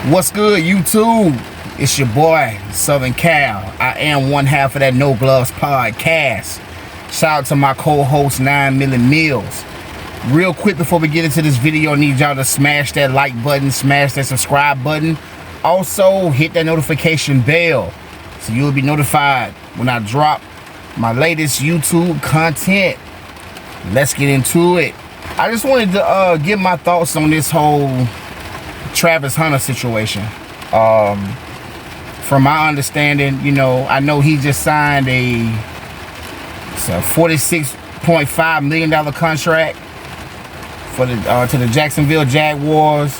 What's good, YouTube? It's your boy, Southern Cal. I am one half of that No Gloves podcast. Shout out to my co-host, 9 Million Mills. Real quick before we get into this video, I need y'all to smash that like button, smash that subscribe button. Also, hit that notification bell so you'll be notified when I drop my latest YouTube content. Let's get into it. I just wanted to give my thoughts on this whole Travis Hunter situation. From my understanding, I know he just signed a $46.5 million contract for to the Jacksonville Jaguars,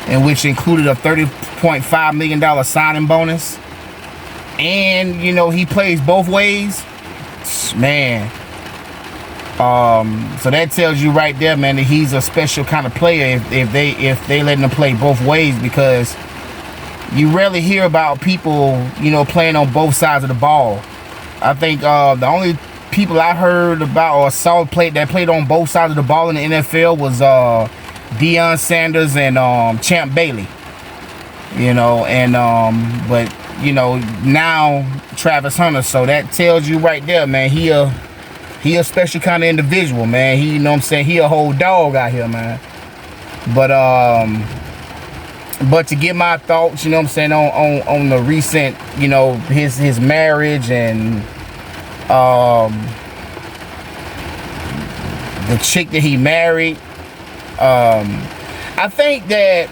in which included a $30.5 million signing bonus. And he plays both ways, man. So that tells you right there, man, that he's a special kind of player if they letting him play both ways, because you rarely hear about people, playing on both sides of the ball. I think the only people I heard about or saw that played on both sides of the ball in the NFL was Deion Sanders and Champ Bailey. But now Travis Hunter. So that tells you right there, man, he a special kind of individual, man. He a whole dog out here, man. But to get my thoughts, on the recent, his marriage and the chick that he married, I think that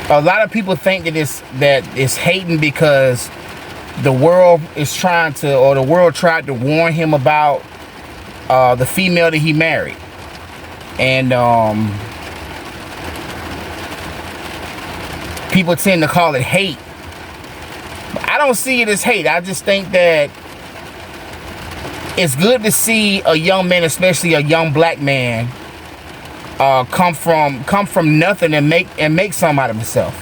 a lot of people think that it's hating because the world tried to warn him about the female that he married, and people tend to call it hate. But I don't see it as hate. I just think that it's good to see a young man, especially a young black man, come from nothing and make something out of himself.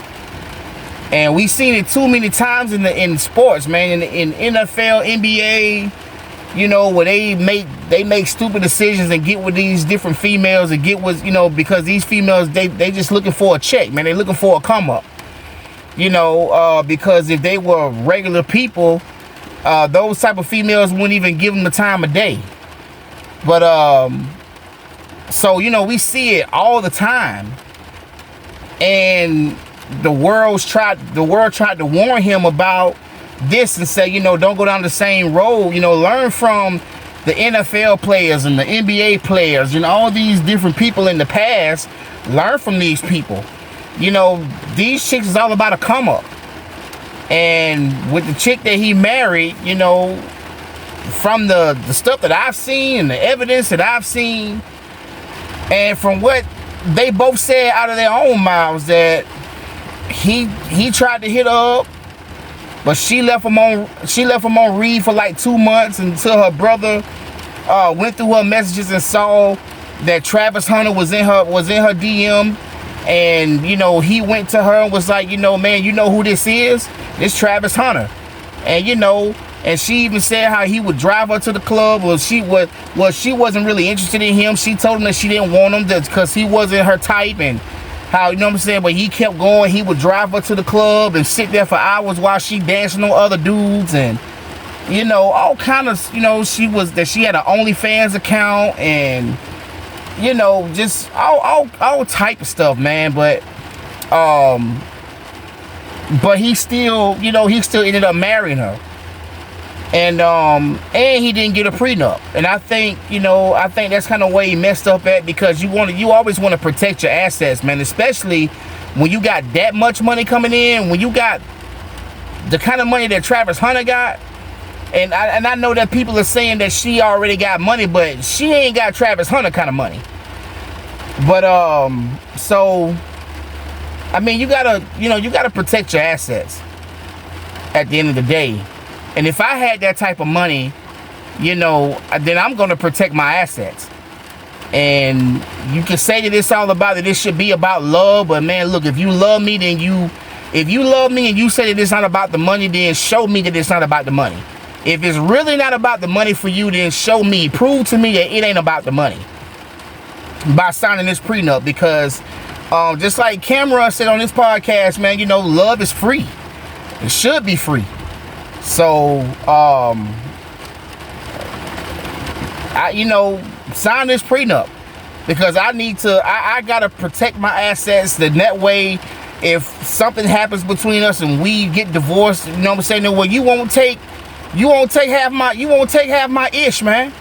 And we've seen it too many times in sports, man. In NFL, NBA, where they make stupid decisions and get with these different females and get with, because these females they just looking for a check, man. They looking for a come up, because if they were regular people, those type of females wouldn't even give them the time of day. But so we see it all the time, and the world tried to warn him about this and say, don't go down the same road. Learn from the NFL players and the NBA players, all these different people in the past. Learn from these people. These chicks is all about a come up. And with the chick that he married, from the stuff that I've seen and the evidence that I've seen, and from what they both said out of their own mouths, that he tried to hit her up, but she left him on read for like 2 months until her brother went through her messages and saw that Travis Hunter was in her DM, and he went to her and was like, man, who this is? This Travis Hunter. And she even said how he would drive her to the club. She wasn't really interested in him. She told him that she didn't want him because he wasn't her type, and how, but he kept going. He would drive her to the club and sit there for hours while she dancing on other dudes, and all kind of, she had an OnlyFans account, and just all type of stuff, man. But he still ended up marrying her. And he didn't get a prenup. And I think that's kind of where he messed up at, because you always want to protect your assets, man, especially when you got that much money coming in, when you got the kind of money that Travis Hunter got. And I know that people are saying that she already got money, but she ain't got Travis Hunter kind of money. But so I mean, you gotta protect your assets at the end of the day. And if I had that type of money, then I'm going to protect my assets. And you can say that it's all about, that this should be about love, but man, look, if you love me, and you say that it's not about the money, then show me that it's not about the money. If it's really not about the money for you, then show me, prove to me that it ain't about the money by signing this prenup. Because just like Cameron said on this podcast, man, you know, love is free. It should be free. So you know, sign this prenup, because I gotta protect my assets. That way, if something happens between us and we get divorced, you know what I'm saying? Well, you won't take half my ish, man.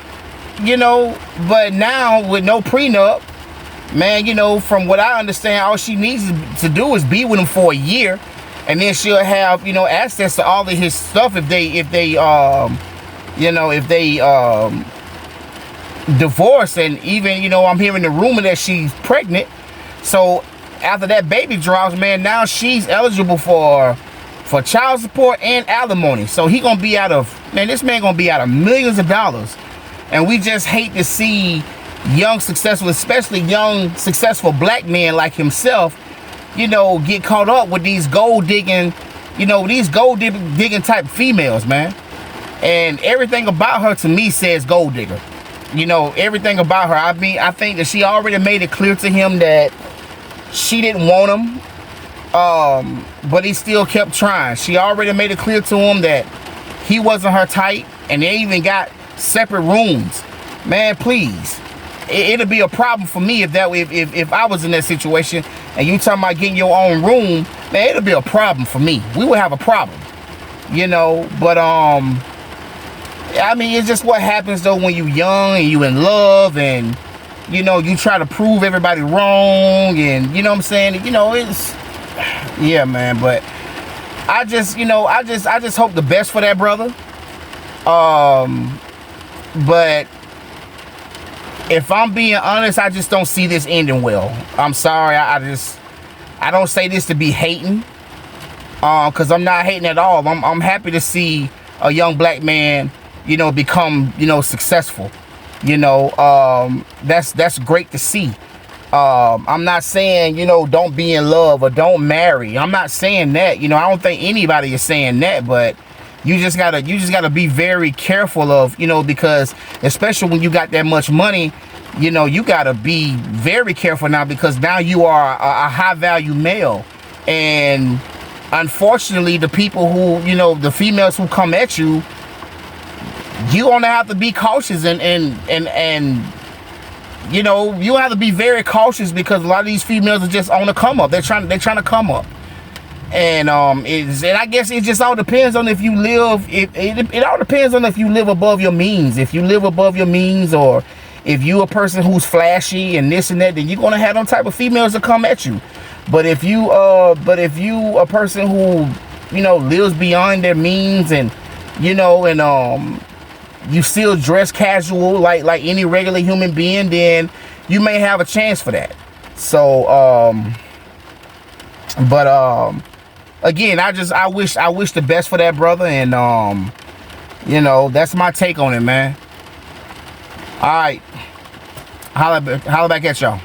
You know, but now with no prenup, man, you know, from what I understand, all she needs to do is be with him for a year, and then she'll have, you know, access to all of his stuff if they divorce. And even, you know, I'm hearing the rumor that she's pregnant. So after that baby drops, man, now she's eligible for child support and alimony. So this man gonna be out of millions of dollars. And we just hate to see young, successful, especially young, successful black men like himself, you know, get caught up with these gold digging type females, man. And everything about her to me says gold digger. You know, everything about her. I mean, I think that she already made it clear to him that she didn't want him, but he still kept trying. She already made it clear to him that he wasn't her type, and they even got separate rooms. Man, please. It'll be a problem for me if I was in that situation and you talking about getting your own room. Man, it'll be a problem for me. We would have a problem, you know. But I mean, it's just what happens though when you young and you in love, and you know, you try to prove everybody wrong, and you know what I'm saying, you know, it's, yeah, man. But I just hope the best for that brother. But if I'm being honest, I just don't see this ending well. I'm sorry. I don't say this to be hating, because I'm not hating at all. I'm happy to see a young black man, you know, become, you know, successful. You know, that's great to see. I'm not saying, you know, don't be in love or don't marry. I'm not saying that. You know, I don't think anybody is saying that, but you just gotta be very careful of, you know, because especially when you got that much money, you know, you gotta be very careful now, because now you are a high value male. And unfortunately, the people who, you know, the females who come at you, you gonna have to be cautious, and you know, you have to be very cautious, because a lot of these females are just on the come up. They're trying to come up. And I guess it just all depends on if you live. It all depends on if you live above your means. If you live above your means, or if you a person who's flashy and this and that, then you're gonna have them type of females that come at you. But if you a person who, you know, lives beyond their means, and you know, and you still dress casual like any regular human being, then you may have a chance for that. So again, I wish the best for that brother, and you know, that's my take on it, man. All right, holla back at y'all.